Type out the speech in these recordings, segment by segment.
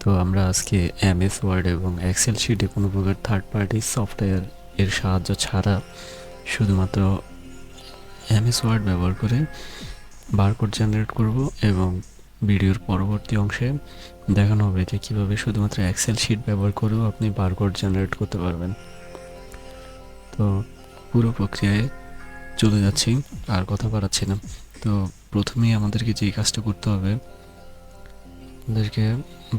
তো আমরা আজকে এমএস ওয়ার্ড এবং এক্সেল শিটে কোনো প্রকার থার্ড পার্টি সফটওয়্যার এর সাহায্য ছাড়া শুধুমাত্র এমএস ওয়ার্ড ব্যবহার করে বারকোড জেনারেট করব এবং ভিডিওর পরবর্তী অংশে দেখানো হবে যে কীভাবে শুধুমাত্র এক্সেল শিট ব্যবহার করেও আপনি বারকোড জেনারেট করতে পারবেন। তো পুরো প্রক্রিয়ায় চলে যাচ্ছি, আর কথা বাড়াচ্ছি না। তো প্রথমেই আমাদেরকে যেই কাজটা করতে হবে, আমাদেরকে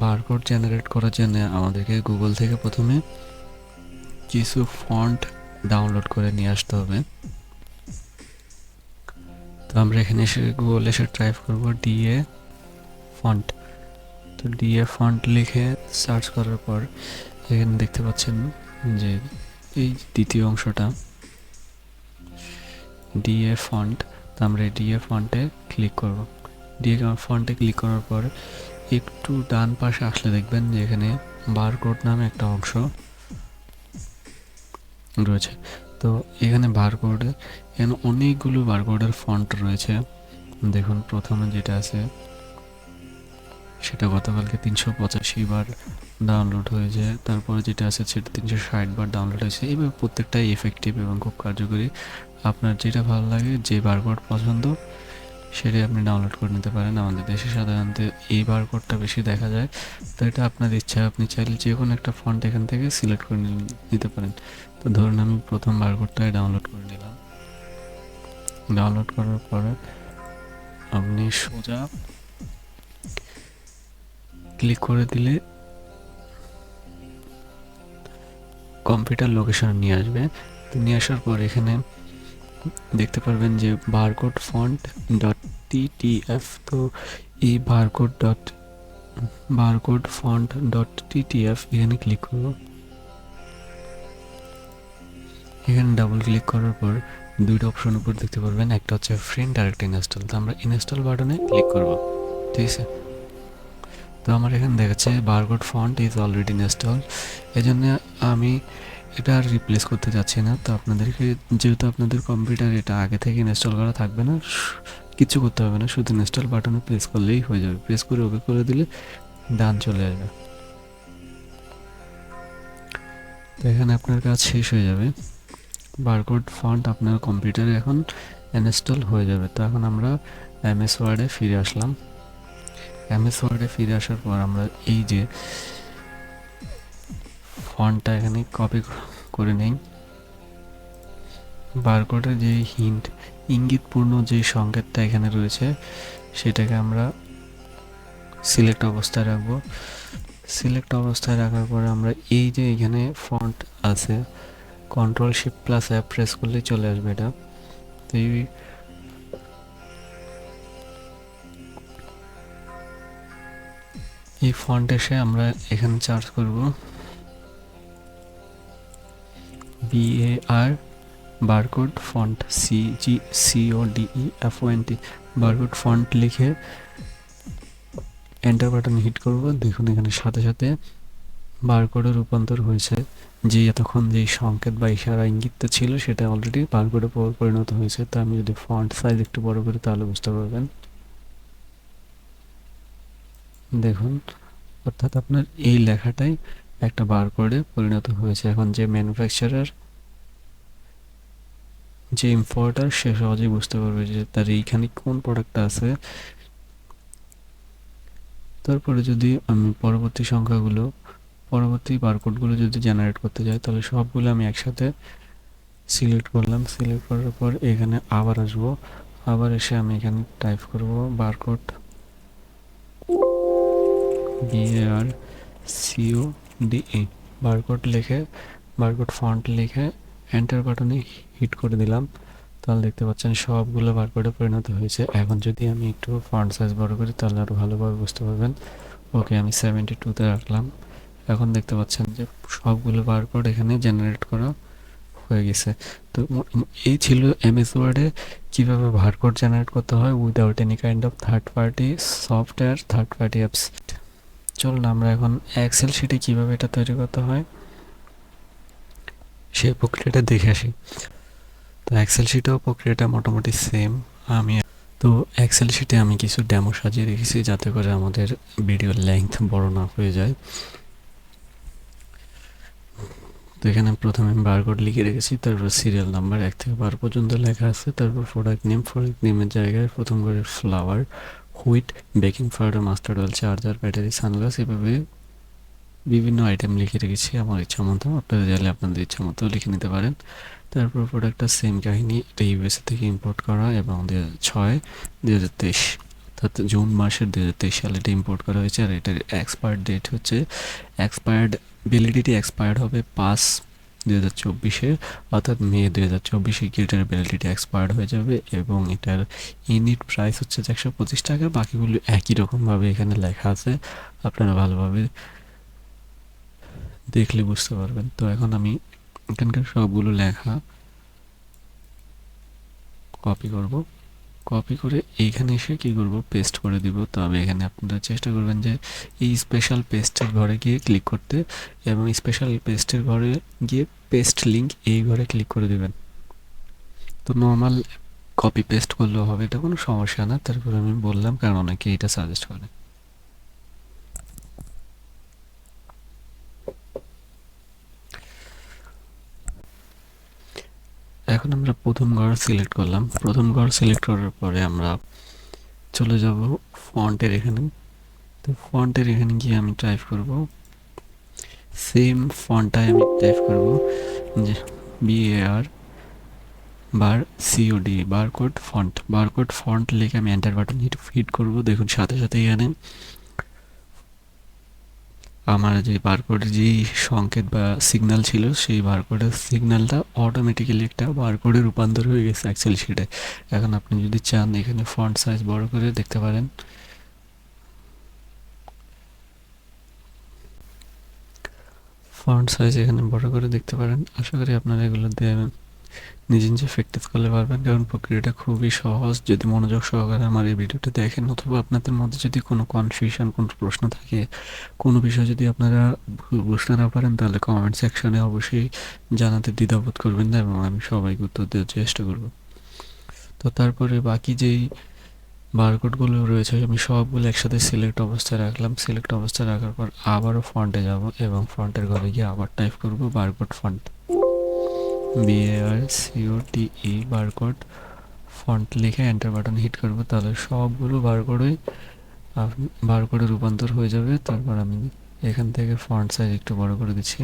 বারকোড জেনারেট করার জন্য আমাদেরকে গুগল থেকে প্রথমে কিছু ফন্ট ডাউনলোড করে নিয়ে আসতে হবে। তো আমরা এখানে এসে গুগল এসে টাইপ করব ডিএ ফন্ট। তো ডিএ ফন্ট লিখে সার্চ করার পর এখানে দেখতে পাচ্ছেন যে এই দ্বিতীয় অংশটা ডিএ ফন্ট। তো আমরা ডিএ ফন্টে ক্লিক করব। ডিএ ফন্টে ক্লিক করার পর একটু ডান পাশে আসলে দেখবেন যে এখানে বারকোড নামে একটা অংশ রয়েছে। তো এখানে বারকোডে এখানে অনেকগুলো বারকোডের ফন্ট রয়েছে। দেখুন প্রথমে যেটা আছে সেটা গতকালকে 385 বার ডাউনলোড হয়েছে, তারপরে যেটা আছে সেটা 360 বার ডাউনলোড হয়েছে। এইভাবে প্রত্যেকটাই এফেক্টিভ এবং খুব কার্যকরী। আপনার যেটা ভালো লাগে, যে বারকোড পছন্দ সেটাই আপনি ডাউনলোড করে নিতে পারেন। আমাদের দেশে সাধারণত এই বারকোডটা বেশি দেখা যায়, তো এটা আপনার ইচ্ছা, আপনি চাইলে যে কোনো একটা ফন্ট এখান থেকে সিলেক্ট করে নিতে পারেন। তো ধরুন আমি প্রথম বারকোডটাই ডাউনলোড করে নিলাম। ডাউনলোড করার পরে আপনি সোজা ক্লিক করে দিলে কম্পিউটার লোকেশনে নিয়ে আসবে। তো নিয়ে আসার পর এখানে দেখতে পারবেন যে বারকোড ফন্ট ডট টিটিএফ। তো এই বারকোড ফন্ট ডট টিটিএফ এখানে ক্লিক করব। এখানে ডাবল ক্লিক করার পর দুইটা অপশন উপর দেখতে পারবেন, একটা হচ্ছে প্রিন্ট আর একটা ইনস্টল। তো আমরা ইনস্টল বাটনে ক্লিক করব, ঠিক আছে। তো আমার এখানে দেখাচ্ছে barcode font is already install. এই জন্য আমি এটা আর রিপ্লেস করতে যাচ্ছি না। তো আপনাদেরকে, যেহেতু আপনাদের কম্পিউটার এটা আগে থেকে ইনস্টল করা থাকবে না, কিছু করতে হবে না, শুধু ইনস্টল বাটনে প্রেস করলেই হয়ে যাবে। প্রেস করে ওকে করে দিলে ডান চলে আসবে। তো এখানে আপনার কাজ শেষ হয়ে যাবে। বারকোড ফন্ট আপনার কম্পিউটারে এখন ইনস্টল হয়ে যাবে। তো এখন আমরা এমএস ওয়ার্ডে ফিরে আসলাম। এমএস ওয়ার্ডে ফিরে আসার পর আমরা এই যে ফন্টটা এখানে কপি করে নেই। বারকোডের যে হিন্ট, ইঙ্গিতপূর্ণ যে সংকেতটা এখানে রয়েছে সেটাকে আমরা সিলেক্ট অবস্থায় রাখবো। সিলেক্ট অবস্থায় রাখার পরে আমরা এই যে এখানে ফন্ট আছে, Ctrl+Shift+F প্রেস করলে চলে আসবে এটা। তো এই ফন্ট এসে আমরা এখানে চার্জ করব BAR barcode font CODEFONT barcode font লিখে এন্টার বাটন হিট করব। দেখুন এখানে সাথে সাথে বারকোডে রূপান্তর হয়েছে। যে এতক্ষণ যে সংকেত বা ইশারা ইঙ্গিতটা ছিল সেটা অলরেডি বারকোডে পরিণত হয়েছে। তো আমি যদি ফন্ট সাইজ একটু বড় করি তাহলে বুঝতে পারবেন। দেখুন, অর্থাৎ আপনার এই লেখাটাই একটা বারকোডে পরিণত হয়েছে। এখন যে ম্যানুফ্যাকচারার, যে ইম্পোর্টার, সে সহজেই বুঝতে পারবে যে তার এইখানে কোন প্রোডাক্টটা আছে। তারপরে যদি আমি পরবর্তী বারকোডগুলো যদি জেনারেট করতে যাই, তাহলে সবগুলো আমি একসাথে সিলেক্ট করলাম। সিলেক্ট করার পর এখানে আবার আসবো। আবার এসে আমি এখানে টাইপ করব বারকোড BARCODE বারকোড লিখে, বারকোড ফন্ট লিখে এন্টার বাটনে হিট করে দিলাম। তাহলে দেখতে পাচ্ছেন সবগুলো বারকোডে পরিণত হয়েছে। এখন যদি আমি একটু ফন্ট সাইজ বড় করি তাহলে আরও ভালোভাবে বুঝতে পারবেন। ওকে, আমি 72-তে রাখলাম। এখন দেখতে পাচ্ছেন যে সবগুলো বারকোড এখানে জেনারেট করা হয়ে গেছে। তো এই ছিল এমএস ওয়ার্ডে কীভাবে বারকোড জেনারেট করতে হয় without any kind of third party software, third party apps. চলুন আমরা এখন এক্সেল শিটে কীভাবে এটা তৈরি করতে হয় সেই প্রক্রিয়াটা দেখে আসি। তো এক্সেল শিটেও প্রক্রিয়াটা মোটামুটি সেম। আমি তো এক্সেল শিটে আমি কিছু ডেমো সাজিয়ে রেখেছি যাতে করে আমাদের ভিডিওর লেন্থ বড় না হয়ে যায়। তো এখানে প্রথমে আমি বারকোড লিখে রেখেছি, তারপর সিরিয়াল নাম্বার 1 থেকে 12 পর্যন্ত লেখা আছে, তারপর প্রোডাক্ট নেমের জায়গায় প্রথম করে flower, wheat, baking powder, mustard oil, charger, battery, sunglass, এভাবে বিভিন্ন আইটেম লিখে রেখেছি আমার ইচ্ছা মতো। আপনারা চাইলে আপনাদের ইচ্ছা মতো লিখে নিতে পারেন। তারপর প্রোডাক্টটা সেম কাহিনী, এটা ইউএসএ থেকে ইম্পোর্ট করা এবং 2006-2023 অর্থাৎ জুন মাসের 2023 সালে এটা ইম্পোর্ট করা হয়েছে। আর এটার এক্সপায়ার্ড ডেট হচ্ছে ভ্যালিডিটি এক্সপায়ার্ড হবে 5/2024 অর্থাৎ মে 2024 এটার ভ্যালিডিটি এক্সপায়ার্ড হয়ে যাবে। এবং এটার ইউনিট প্রাইস হচ্ছে 125 টাকা। বাকিগুলো একই রকমভাবে এখানে লেখা আছে, আপনারা ভালোভাবে দেখলে বুঝতে পারবেন। তো এখন আমি এখানকার সবগুলো লেখা কপি করব, কপি করে এইখানে এসে কি করব, পেস্ট করে দিব। তবে এখানে আপনারা চেষ্টা করবেন যে এই স্পেশাল পেস্টের ঘরে গিয়ে ক্লিক করতে, এবং স্পেশাল পেস্টের ঘরে গিয়ে পেস্ট লিঙ্ক এই ঘরে ক্লিক করে দিবেন। তো নর্মাল কপি পেস্ট করলেও হবে, এটা কোনো সমস্যা না। তারপর আমি বললাম কারণ অনেকে এটা সাজেস্ট করে। এখন আমরা প্রথম ঘর সিলেক্ট করলাম। প্রথম ঘর সিলেক্ট করার পরে আমরা চলে যাব ফন্টের এখানে। তো ফন্টের এখানে গিয়ে আমি টাইপ করব, সেম ফন্টটাই আমি টাইপ করব যে BAR COD বারকোড ফন্ট লিখে আমি এন্টার বাটন হিট করব। দেখুন সাথে সাথে এখানে আমার যে বারকোডের যেই সংকেত বা সিগন্যাল ছিল সেই বারকোডের সিগন্যালটা অটোমেটিক্যালি একটা বারকোডে রূপান্তর হয়ে গেছে এক্সেল শিটে। এখন আপনি যদি চান এখানে ফন্ট সাইজ বড় করে দেখতে পারেন। ফন্ট সাইজ এখানে বড় করে দেখতে পারেন। আশা করি আপনারা এগুলো দিয়ে নিজে নিজে প্র্যাকটিস করলে পারবেন, কারণ প্রক্রিয়াটা খুবই সহজ। যদি মনোযোগ সহকারে আমার এই ভিডিওটা দেখেন, অথবা আপনাদের মধ্যে যদি কোনো কনফিউশন, কোনো প্রশ্ন থাকে, কোনো বিষয় যদি আপনারা বুঝতে না পারেন, তাহলে কমেন্ট সেকশনে অবশ্যই জানাতে দ্বিধাবোধ করবেন না, এবং আমি সবাইকে উত্তর দেওয়ার চেষ্টা করব। তো তারপরে বাকি যেই বারকোডগুলো রয়েছে আমি সবগুলো একসাথে সিলেক্ট অবস্থায় রাখলাম। সিলেক্ট অবস্থায় রাখার পর আবারও ফন্টে যাব, এবং ফন্টের ঘরে গিয়ে আবার টাইপ করব barcode font, BARCODE barcode font লিখে এন্টার বাটন হিট করব। তাহলে সবগুলো বারকোডে রূপান্তর হয়ে যাবে। তারপর আমি এখান থেকে ফন্ট সাইজ একটু বড় করে দিচ্ছি,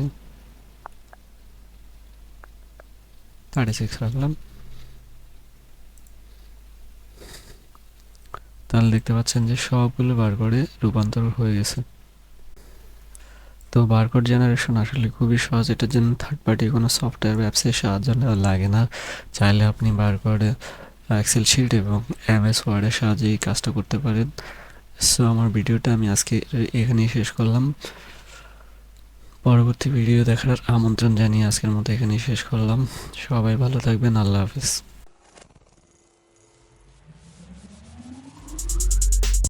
36 রাখলাম। তাহলে দেখতে পাচ্ছেন যে সবগুলো বারকোডে রূপান্তর হয়ে গেছে। তো বারকোড জেনারেশন আসলে খুবই সহজ। এটার জন্য থার্ড পার্টি কোনো সফটওয়্যার ব্যবসায় সাহায্য নেওয়া লাগে না। চাইলে আপনি বারকোডে এক্সেল শিট এবং MS ওয়ার্ডের সাহায্যে এই কাজটা করতে পারেন। সো আমার ভিডিওটা আমি আজকে এখানেই শেষ করলাম। পরবর্তী ভিডিও দেখার আমন্ত্রণ জানিয়ে আজকের মতো এখানেই শেষ করলাম। সবাই ভালো থাকবেন। আল্লাহ হাফিজ।